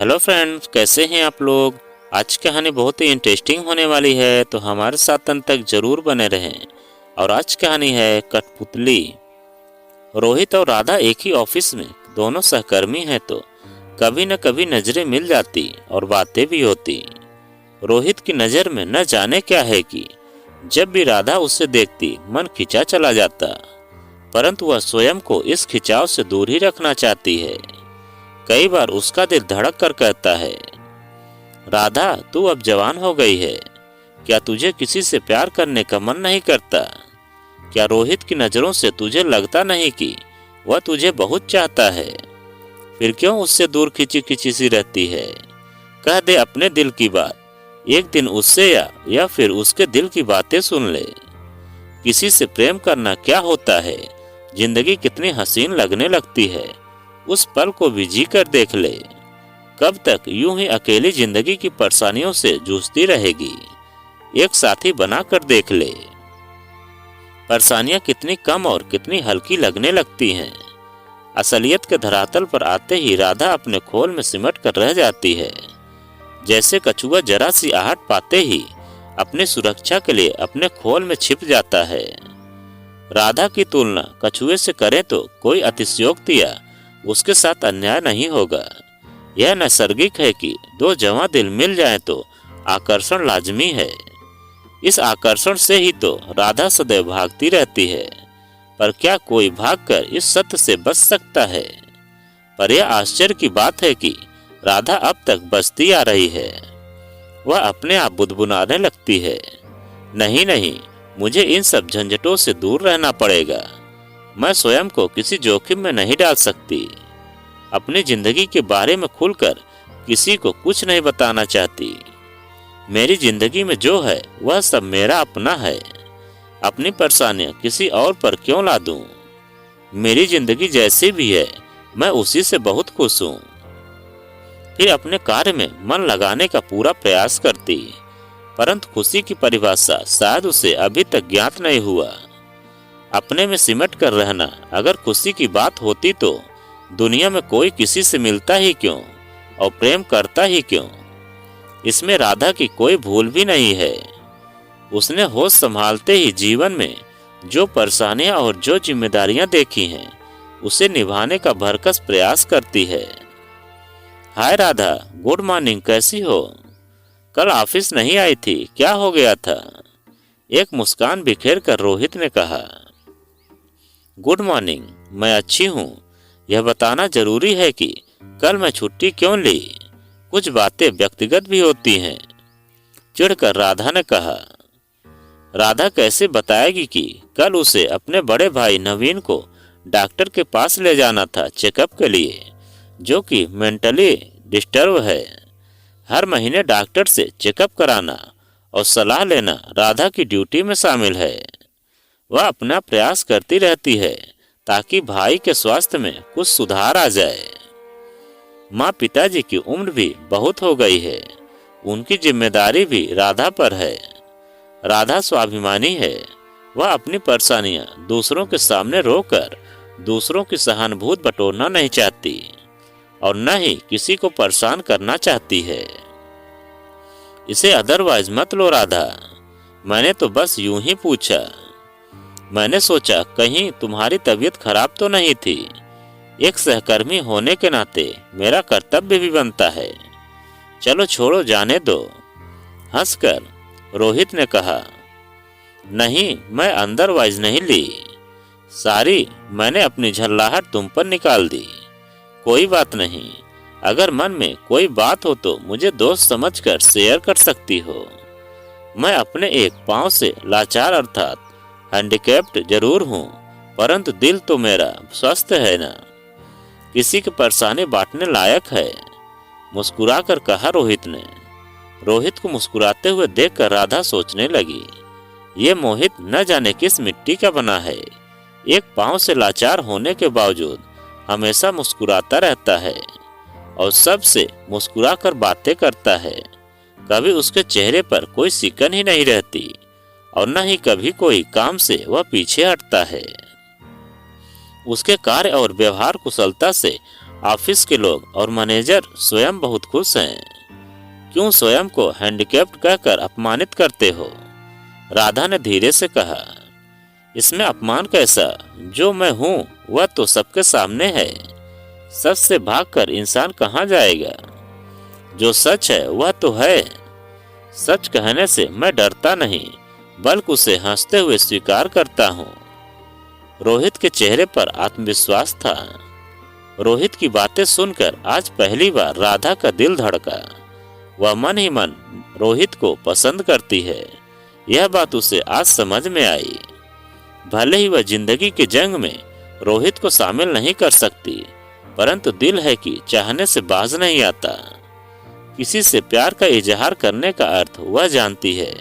Hello friends, कैसे हैं आप लोग। आज की कहानी बहुत ही इंटरेस्टिंग होने वाली है, तो हमारे साथ अंत तक जरूर बने रहें। और आज की कहानी है कठपुतली। रोहित और राधा एक ही ऑफिस में दोनों सहकर्मी हैं, तो कभी न कभी नजरें मिल जाती और बातें भी होती। रोहित की नज़र में न जाने क्या है कि जब भी राधा उसे देखती मन खिंचा चला जाता, परंतु वह स्वयं को इस खिंचाव से दूर ही रखना चाहती है। कई बार उसका दिल धड़क कर कहता है, राधा तू अब जवान हो गई है, क्या तुझे किसी से प्यार करने का मन नहीं करता? क्या रोहित की नज़रों से तुझे लगता नहीं कि वह तुझे बहुत चाहता है? फिर क्यों उससे दूर खिंची खिंची सी रहती है? कह दे अपने दिल की बात, एक दिन उससे या फिर उसके दिल की बातें सुन ले। किसी से प्रेम करना क्या होता है, जिंदगी कितनी हसीन लगने लगती है, उस पल को भी जी कर देख ले। कब तक यूं ही अकेली जिंदगी की परेशानियों से जूझती रहेगी? एक साथी बनाकर देख ले। परेशानियां कितनी कम और कितनी हल्की लगने लगती हैं। असलियत के धरातल पर आते ही राधा अपने खोल में सिमट कर रह जाती है। जैसे कछुआ जरा सी आहट पाते ही अपनी सुरक्षा के लिए अपने खोल में छिप जाता है। राधा की तुलना कछुए से करें तो कोई अतिशयोक्ति या उसके साथ अन्याय नहीं होगा। यह नैसर्गिक है कि दो जवां दिल मिल जाएं तो आकर्षण लाजमी है। इस आकर्षण से ही तो राधा सदैव भागती रहती है। पर क्या कोई भागकर इस सत्य से बच सकता है? पर यह आश्चर्य की बात है कि राधा अब तक बचती आ रही है। वह अपने आप बुदबुदाने लगती है, नहीं नहीं, मुझे इन सब झंझटों से दूर रहना पड़ेगा। मैं स्वयं को किसी जोखिम में नहीं डाल सकती। अपनी जिंदगी के बारे में खुलकर किसी को कुछ नहीं बताना चाहती। मेरी जिंदगी में जो है वह सब मेरा अपना है। अपनी परेशानियां किसी और पर क्यों ला दूं? मेरी जिंदगी जैसी भी है, मैं उसी से बहुत खुश हूँ। फिर अपने कार्य में मन लगाने का पूरा प्रयास करती, परंतु खुशी की परिभाषा शायद उसे अभी तक ज्ञात नहीं हुआ। अपने में सिमट कर रहना अगर खुशी की बात होती तो दुनिया में कोई किसी से मिलता ही क्यों और प्रेम करता ही क्यों? इसमें राधा की कोई भूल भी नहीं है। उसने होश संभालते ही जीवन में जो परेशानियां और जो जिम्मेदारियां देखी हैं, उसे निभाने का भरकस प्रयास करती है। हाय राधा, गुड मॉर्निंग, कैसी हो? कल ऑफिस नहीं आई थी, क्या हो गया था? एक मुस्कान बिखेर कर रोहित ने कहा। गुड मॉर्निंग, मैं अच्छी हूँ। यह बताना जरूरी है कि कल मैं छुट्टी क्यों ली? कुछ बातें व्यक्तिगत भी होती हैं, चिढ़कर राधा ने कहा। राधा कैसे बताएगी कि कल उसे अपने बड़े भाई नवीन को डॉक्टर के पास ले जाना था चेकअप के लिए, जो कि मेंटली डिस्टर्ब है। हर महीने डॉक्टर से चेकअप कराना और सलाह लेना राधा की ड्यूटी में शामिल है। वह अपना प्रयास करती रहती है ताकि भाई के स्वास्थ्य में कुछ सुधार आ जाए। माँ पिताजी की उम्र भी बहुत हो गई है, उनकी जिम्मेदारी भी राधा पर है। राधा स्वाभिमानी है, वह अपनी परेशानियां दूसरों के सामने रोकर दूसरों की सहानुभूति बटोरना नहीं चाहती और न ही किसी को परेशान करना चाहती है। इसे अदरवाइज मत लो राधा, मैंने तो बस यूं ही पूछा। मैंने सोचा कहीं तुम्हारी तबीयत खराब तो नहीं थी। एक सहकर्मी होने के नाते मेरा कर्तव्य भी बनता है। चलो छोड़ो, जाने दो, हंसकर रोहित ने कहा। नहीं, मैं अंदरवाइज नहीं ली। सारी मैंने अपनी झल्लाहट तुम पर निकाल दी। कोई बात नहीं, अगर मन में कोई बात हो तो मुझे दोस्त समझकर शेयर कर सकती हो। मैं अपने एक पांव से लाचार अर्थात हैंडीकैप्ड जरूर हूँ, परंतु दिल तो मेरा स्वस्थ है ना। किसी की परेशानी बांटने लायक है, मुस्कुराकर कहा रोहित ने। रोहित को मुस्कुराते हुए देखकर राधा सोचने लगी, ये मोहित न जाने किस मिट्टी का बना है। एक पांव से लाचार होने के बावजूद हमेशा मुस्कुराता रहता है और सबसे मुस्कुराकर बातें करता है। कभी उसके चेहरे पर कोई सिकन ही नहीं रहती और न ही कभी कोई काम से वह पीछे हटता है। उसके कार्य और व्यवहार कुशलता से ऑफिस के लोग और मैनेजर स्वयं बहुत खुश हैं। क्यों स्वयं को हैंडीकैप्ड कहकर अपमानित करते हो? राधा ने धीरे से कहा। इसमें अपमान कैसा? जो मैं हूँ वह तो सबके सामने है। सच से भागकर इंसान कहाँ जाएगा? जो सच है वह तो है। सच कहने से मैं डरता नहीं, बल्कि उसे हंसते हुए स्वीकार करता हूँ। रोहित के चेहरे पर आत्मविश्वास था। रोहित की बातें सुनकर आज पहली बार राधा का दिल धड़का। वह मन ही मन रोहित को पसंद करती है, यह बात उसे आज समझ में आई। भले ही वह जिंदगी के जंग में रोहित को शामिल नहीं कर सकती, परंतु दिल है कि चाहने से बाज नहीं आता। किसी से प्यार का इजहार करने का अर्थ वह जानती है।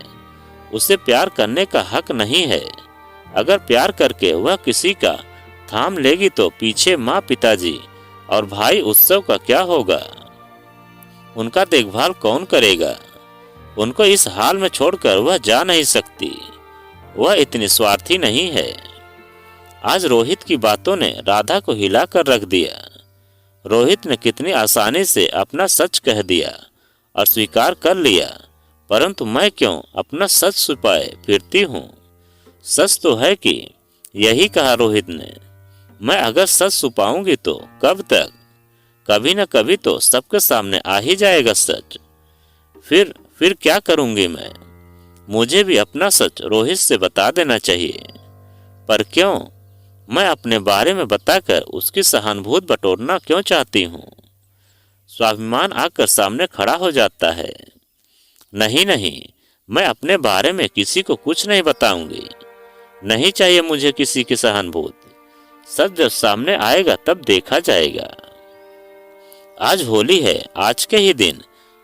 उसे प्यार करने का हक नहीं है। अगर प्यार करके वह किसी का थाम लेगी तो पीछे माँ, पिताजी और भाई उत्सव का क्या होगा? उनका देखभाल कौन करेगा? उनको इस हाल में छोड़कर वह जा नहीं सकती। वह इतनी स्वार्थी नहीं है। आज रोहित की बातों ने राधा को हिला कर रख दिया। रोहित ने कितनी आसानी से अपना सच कह दिया और स्वीकार कर लिया, परंतु मैं क्यों अपना सच छुपाए फिरती हूँ? सच तो है कि यही कहा रोहित ने, मैं अगर सच छुपाऊंगी तो कब तक? कभी न कभी तो सबके सामने आ ही जाएगा सच। फिर क्या करूंगी मैं? मुझे भी अपना सच रोहित से बता देना चाहिए। पर क्यों? मैं अपने बारे में बताकर उसकी सहानुभूति बटोरना क्यों चाहती हूँ? स्वाभिमान आकर सामने खड़ा हो जाता है। नहीं नहीं, मैं अपने बारे में किसी को कुछ नहीं बताऊंगी। नहीं चाहिए मुझे किसी की सहानुभूति। सच जब सामने आएगा तब देखा जाएगा। आज होली है, आज के ही दिन,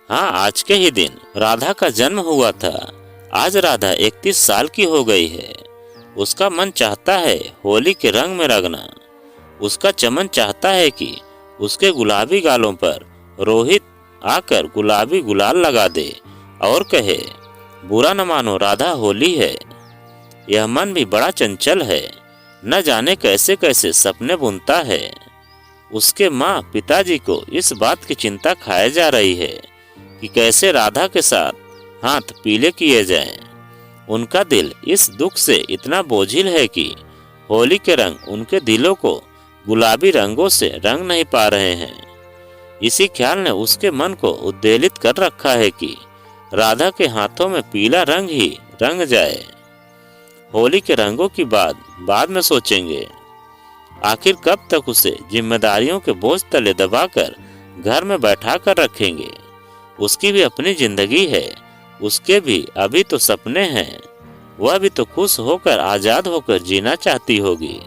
हाँ आज के ही दिन राधा का जन्म हुआ था। आज राधा 31 साल की हो गई है। उसका मन चाहता है होली के रंग में रंगना। उसका चमन चाहता है कि उसके गुलाबी गालों पर रोहित आकर गुलाबी गुलाल लगा दे और कहे, बुरा न मानो राधा, होली है। यह मन भी बड़ा चंचल है, न जाने कैसे कैसे सपने बुनता है। उसके माँ पिताजी को इस बात की चिंता खाए जा रही है कि कैसे राधा के साथ हाथ पीले किए जाएं। उनका दिल इस दुख से इतना बोझिल है कि होली के रंग उनके दिलों को गुलाबी रंगों से रंग नहीं पा रहे हैं। इसी ख्याल ने उसके मन को उद्वेलित कर रखा है कि राधा के हाथों में पीला रंग ही रंग जाए। होली के रंगों की बात बाद में सोचेंगे। आखिर कब तक उसे जिम्मेदारियों के बोझ तले दबाकर घर में बैठा कर रखेंगे? उसकी भी अपनी जिंदगी है, उसके भी अभी तो सपने हैं। वह भी तो खुश होकर, आजाद होकर जीना चाहती होगी।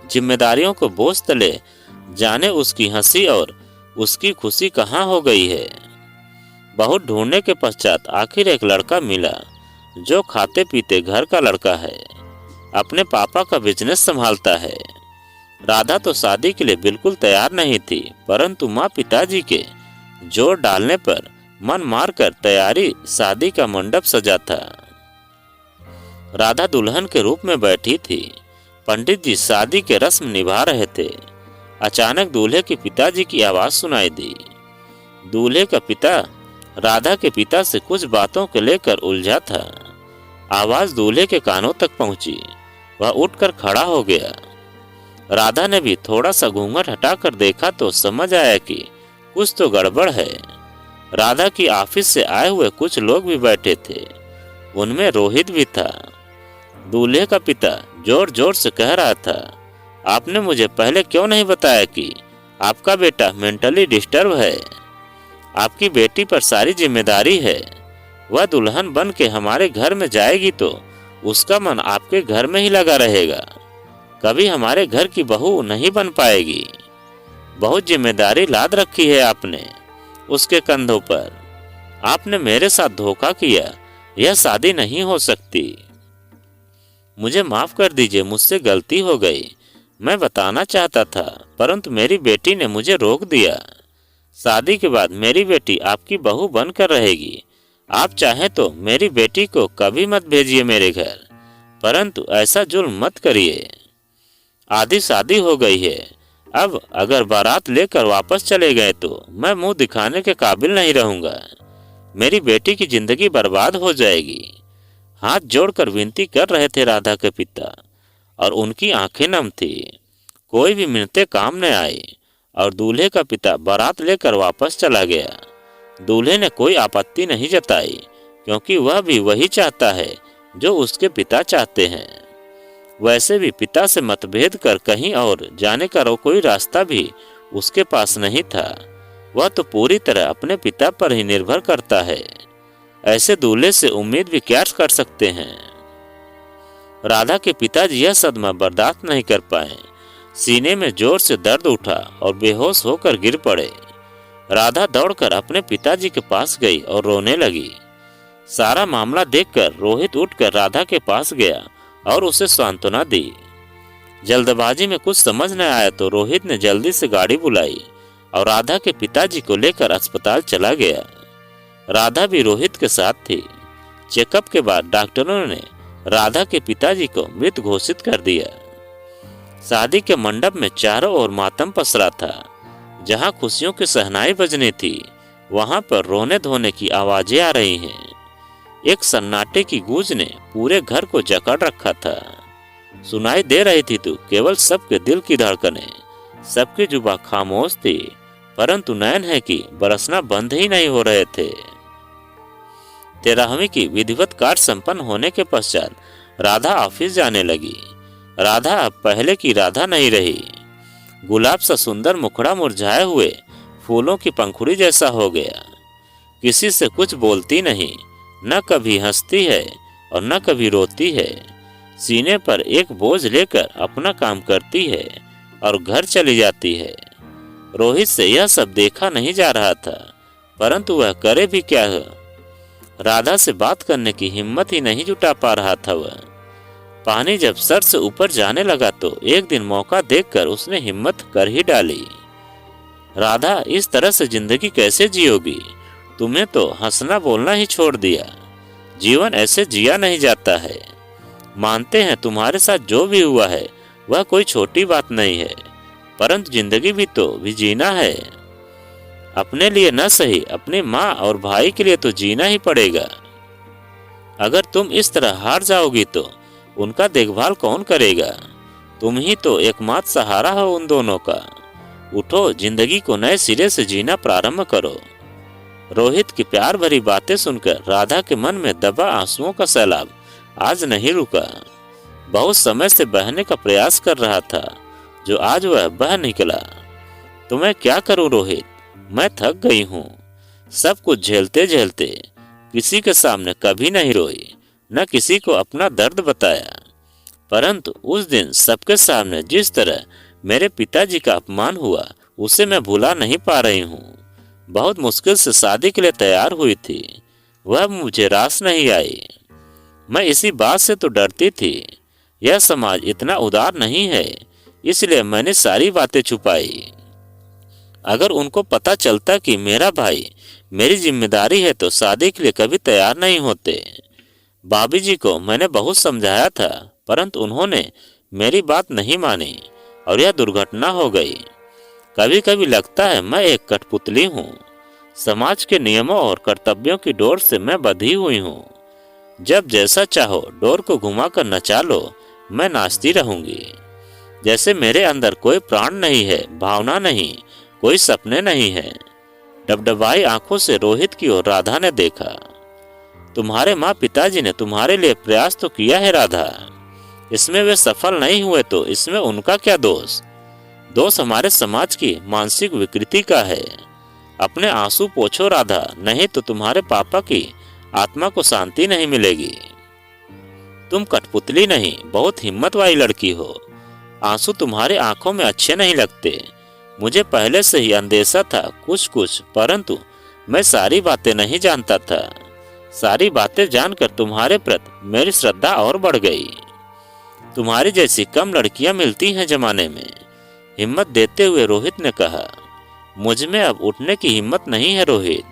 जिम्मेदारियों को बोझ तले जाने उसकी हंसी और उसकी खुशी कहाँ हो गई है। बहुत ढूंढने के पश्चात आखिर एक लड़का मिला जो खाते पीते घर का लड़का है, अपने पापा का बिजनेस संभालता है। राधा तो शादी के लिए बिल्कुल तैयार नहीं थी, परंतु माँ पिताजी के जोर डालने पर मन मारकर तैयारी शादी का मंडप सजा था। राधा दुल्हन के रूप में बैठी थी। पंडित जी शादी के रस्म निभा रहे थे। अचानक दूल्हे के पिताजी की आवाज सुनाई दी। दूल्हे का पिता राधा के पिता से कुछ बातों को लेकर उलझा था। आवाज दूल्हे के कानों तक पहुंची। वह उठकर खड़ा हो गया। राधा ने भी थोड़ा सा घूंघट हटाकर देखा तो समझ आया कि कुछ तो गड़बड़ है। राधा की ऑफिस से आए हुए कुछ लोग भी बैठे थे, उनमें रोहित भी था। दूल्हे का पिता जोर जोर से कह रहा था, आपने मुझे पहले क्यों नहीं बताया कि आपका बेटा मेंटली डिस्टर्ब है? आपकी बेटी पर सारी जिम्मेदारी है। वह दुल्हन बन के हमारे घर में जाएगी तो उसका मन आपके घर में ही लगा रहेगा, कभी हमारे घर की बहू नहीं बन पाएगी। बहुत जिम्मेदारी लाद रखी है आपने उसके कंधों पर। आपने मेरे साथ धोखा किया, यह शादी नहीं हो सकती। मुझे माफ कर दीजिए, मुझसे गलती हो गई। मैं बताना चाहता था, परंतु मेरी बेटी ने मुझे रोक दिया। शादी के बाद मेरी बेटी आपकी बहू बनकर रहेगी। आप चाहें तो मेरी बेटी को कभी मत भेजिए मेरे घर, परंतु ऐसा जुल्म मत करिए। आधी शादी हो गई है, अब अगर बारात लेकर वापस चले गए तो मैं मुंह दिखाने के काबिल नहीं रहूंगा। मेरी बेटी की जिंदगी बर्बाद हो जाएगी। हाथ जोड़कर विनती कर रहे थे राधा के पिता, और उनकी आंखें नम थी। कोई भी मिन्नतें काम न आई और दूल्हे का पिता बारात लेकर वापस चला गया। दूल्हे ने कोई आपत्ति नहीं जताई, क्योंकि वह भी वही चाहता है जो उसके पिता चाहते हैं। वैसे भी पिता से मतभेद कर कहीं और जाने का कोई रास्ता भी उसके पास नहीं था। वह तो पूरी तरह अपने पिता पर ही निर्भर करता है। ऐसे दूल्हे से उम्मीद भी क्या कर सकते हैं। राधा के पिताजी यह सदमा बर्दाश्त नहीं कर पाए। सीने में जोर से दर्द उठा और बेहोश होकर गिर पड़े। राधा दौड़कर अपने पिताजी के पास गई और रोने लगी। सारा मामला देखकर रोहित उठकर राधा के पास गया और उसे सांत्वना दी। जल्दबाजी में कुछ समझ न आया तो रोहित ने जल्दी से गाड़ी बुलाई और राधा के पिताजी को लेकर अस्पताल चला गया। राधा भी रोहित के साथ थी। चेकअप के बाद डॉक्टरों ने राधा के पिताजी को मृत घोषित कर दिया। शादी के मंडप में चारों ओर मातम पसरा था। जहां खुशियों की शहनाई बजनी थी, वहां पर रोने धोने की आवाजें आ रही हैं। एक सन्नाटे की गूंज ने पूरे घर को जकड़ रखा था। सुनाई दे रही थी तो केवल सबके दिल की धड़कनें। सबकी जुबान खामोश थी, परंतु नयन है कि बरसना बंद ही नहीं हो रहे थे। 13वीं की विधिवत कार्य संपन्न होने के पश्चात राधा ऑफिस जाने लगी। राधा अब पहले की राधा नहीं रही। गुलाब सा सुंदर मुखड़ा मुरझाए हुए फूलों की पंखुड़ी जैसा हो गया। किसी से कुछ बोलती नहीं, न कभी हंसती है और न कभी रोती है। सीने पर एक बोझ लेकर अपना काम करती है और घर चली जाती है। रोहित से यह सब देखा नहीं जा रहा था, परंतु वह करे भी क्या। राधा से बात करने की हिम्मत ही नहीं जुटा पा रहा था वह। पानी जब सर से ऊपर जाने लगा तो एक दिन मौका देखकर उसने हिम्मत कर ही डाली। राधा, इस तरह से जिंदगी कैसे जियोगी? तुम्हें तो हंसना बोलना ही छोड़ दिया। जीवन ऐसे जिया नहीं जाता है। मानते हैं तुम्हारे साथ जो भी हुआ है वह कोई छोटी बात नहीं है, परंतु जिंदगी भी जीना है। अपने लिए न सही, अपनी माँ और भाई के लिए तो जीना ही पड़ेगा। अगर तुम इस तरह हार जाओगी तो उनका देखभाल कौन करेगा? तुम ही तो एकमात्र सहारा हो उन दोनों का। उठो, जिंदगी को नए सिरे से जीना प्रारंभ करो। रोहित की प्यार भरी बातें सुनकर राधा के मन में दबा आंसुओं का सैलाब आज नहीं रुका। बहुत समय से बहने का प्रयास कर रहा था, जो आज वह बह निकला। तो मैं क्या करूं रोहित, मैं थक गई हूँ। सब कुछ झेलते झेलते किसी के सामने कभी नहीं रोई, न किसी को अपना दर्द बताया। परंतु उस दिन सबके सामने जिस तरह मेरे पिताजी का अपमान हुआ, उसे मैं भुला नहीं पा रही हूँ। बहुत मुश्किल से शादी के लिए तैयार हुई थी, वह मुझे रास नहीं आई। मैं इसी बात से तो डरती थी। यह समाज इतना उदार नहीं है, इसलिए मैंने सारी बातें छुपाई। अगर उनको पता चलता कि मेरा भाई मेरी जिम्मेदारी है तो शादी के लिए कभी तैयार नहीं होते। भाभी जी को मैंने बहुत समझाया था, परंतु उन्होंने मेरी बात नहीं मानी और यह दुर्घटना हो गई। कभी कभी लगता है मैं एक कठपुतली हूँ। समाज के नियमों और कर्तव्यों की डोर से मैं बंधी हुई हूँ। जब जैसा चाहो डोर को घुमाकर नचा लो, मैं नाचती रहूंगी। जैसे मेरे अंदर कोई प्राण नहीं है, भावना नहीं, कोई सपने नहीं है। डबडबाई आंखों से रोहित की ओर राधा ने देखा। तुम्हारे माँ पिताजी ने तुम्हारे लिए प्रयास तो किया है राधा, इसमें वे सफल नहीं हुए तो इसमें उनका क्या दोष? दोष हमारे समाज की मानसिक विकृति का है। अपने आंसू पोछो राधा, नहीं तो तुम्हारे पापा की आत्मा को शांति नहीं मिलेगी। तुम कठपुतली नहीं, बहुत हिम्मत वाली लड़की हो। आंसू तुम्हारे आंखों में अच्छे नहीं लगते। मुझे पहले से ही अंदेशा था कुछ, परंतु मैं सारी बातें नहीं जानता था। सारी बातें जानकर तुम्हारे प्रति मेरी श्रद्धा और बढ़ गई। तुम्हारी जैसी कम लड़कियां मिलती हैं जमाने में। हिम्मत देते हुए रोहित ने कहा। मुझ में अब उठने की हिम्मत नहीं है रोहित।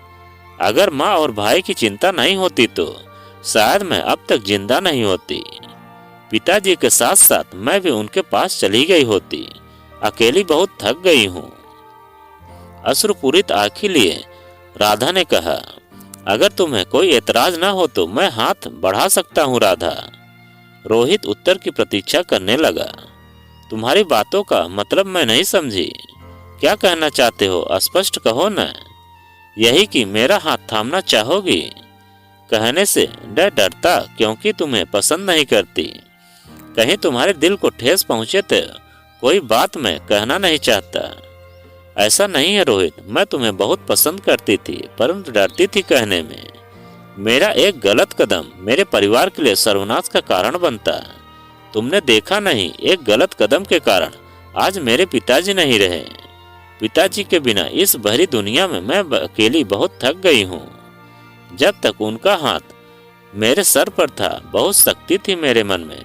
अगर माँ और भाई की चिंता नहीं होती तो शायद मैं अब तक जिंदा नहीं होती। पिताजी के साथ साथ मैं भी उनके पास चली गई होती। अकेली बहुत थक गई हूँ। अश्रुपूरित आंखें लिए राधा ने कहा, अगर तुम्हें कोई एतराज ना हो तो मैं हाथ बढ़ा सकता हूँ राधा। रोहित उत्तर की प्रतीक्षा करने लगा। तुम्हारी बातों का मतलब मैं नहीं समझी। क्या कहना चाहते हो, स्पष्ट कहो न। यही कि मेरा हाथ थामना चाहोगी? कहने से डरता क्योंकि तुम्हें पसंद नहीं करती। कहीं तुम्हारे दिल को ठेस पहुंचे तो कोई बात मैं कहना नहीं चाहता। ऐसा नहीं है रोहित, मैं तुम्हें बहुत पसंद करती थी परंतु डरती थी कहने में। मेरा एक गलत कदम मेरे परिवार के लिए सर्वनाश का कारण बनता। तुमने देखा नहीं, एक गलत कदम के कारण आज मेरे पिताजी नहीं रहे। पिताजी के बिना इस भरी दुनिया में मैं अकेली बहुत थक गई हूँ। जब तक उनका हाथ मेरे सर पर था बहुत शक्ति थी मेरे मन में,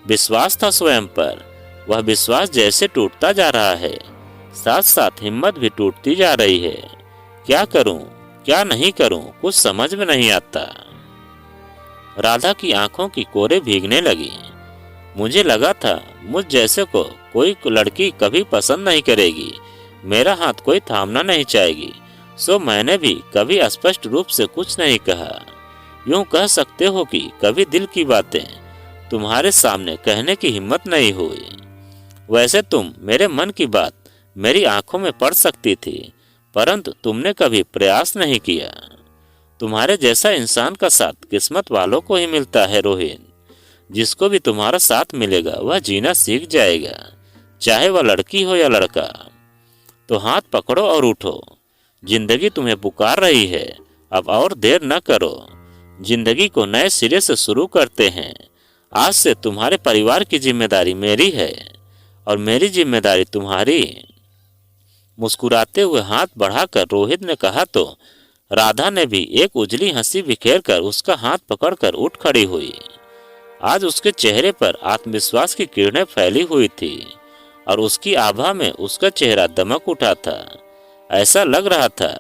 विश्वास था स्वयं पर। वह विश्वास जैसे टूटता जा रहा है, साथ साथ हिम्मत भी टूटती जा रही है। क्या करूं, क्या नहीं करूं, कुछ समझ में नहीं आता। राधा की आंखों की कोरे भीगने लगी। मुझे लगा था मुझ जैसे को कोई लड़की कभी पसंद नहीं करेगी, मेरा हाथ कोई थामना नहीं चाहेगी, सो मैंने भी कभी स्पष्ट रूप से कुछ नहीं कहा। यूं कह सकते हो कि कभी दिल की बातें तुम्हारे सामने कहने की हिम्मत नहीं हुई। वैसे तुम मेरे मन की बात मेरी आंखों में पड़ सकती थी, परंतु तुमने कभी प्रयास नहीं किया। तुम्हारे जैसा इंसान का साथ किस्मत वालों को ही मिलता है रोहित। जिसको भी तुम्हारा साथ मिलेगा वह जीना सीख जाएगा, चाहे वह लड़की हो या लड़का। तो हाथ पकड़ो और उठो, जिंदगी तुम्हें पुकार रही है। अब और देर न करो, जिंदगी को नए सिरे से शुरू करते हैं। आज से तुम्हारे परिवार की जिम्मेदारी मेरी है और मेरी जिम्मेदारी तुम्हारी। मुस्कुराते हुए हाथ बढ़ाकर रोहित ने कहा तो राधा ने भी एक उजली हंसी बिखेर कर उसका हाथ पकड़कर उठ खड़ी हुई। आज उसके चेहरे पर आत्मविश्वास की किरणें फैली हुई थी और उसकी आभा में उसका चेहरा दमक उठा था। ऐसा लग रहा था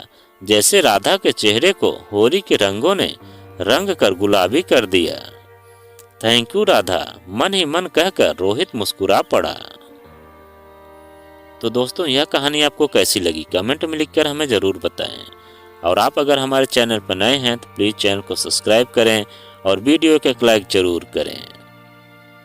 जैसे राधा के चेहरे को होली के रंगों ने रंग कर गुलाबी कर दिया। थैंक यू राधा, मन ही मन कहकर रोहित मुस्कुरा पड़ा। तो दोस्तों, यह कहानी आपको कैसी लगी कमेंट में लिखकर हमें ज़रूर बताएं। और आप अगर हमारे चैनल पर नए हैं तो प्लीज़ चैनल को सब्सक्राइब करें और वीडियो को एक लाइक ज़रूर करें।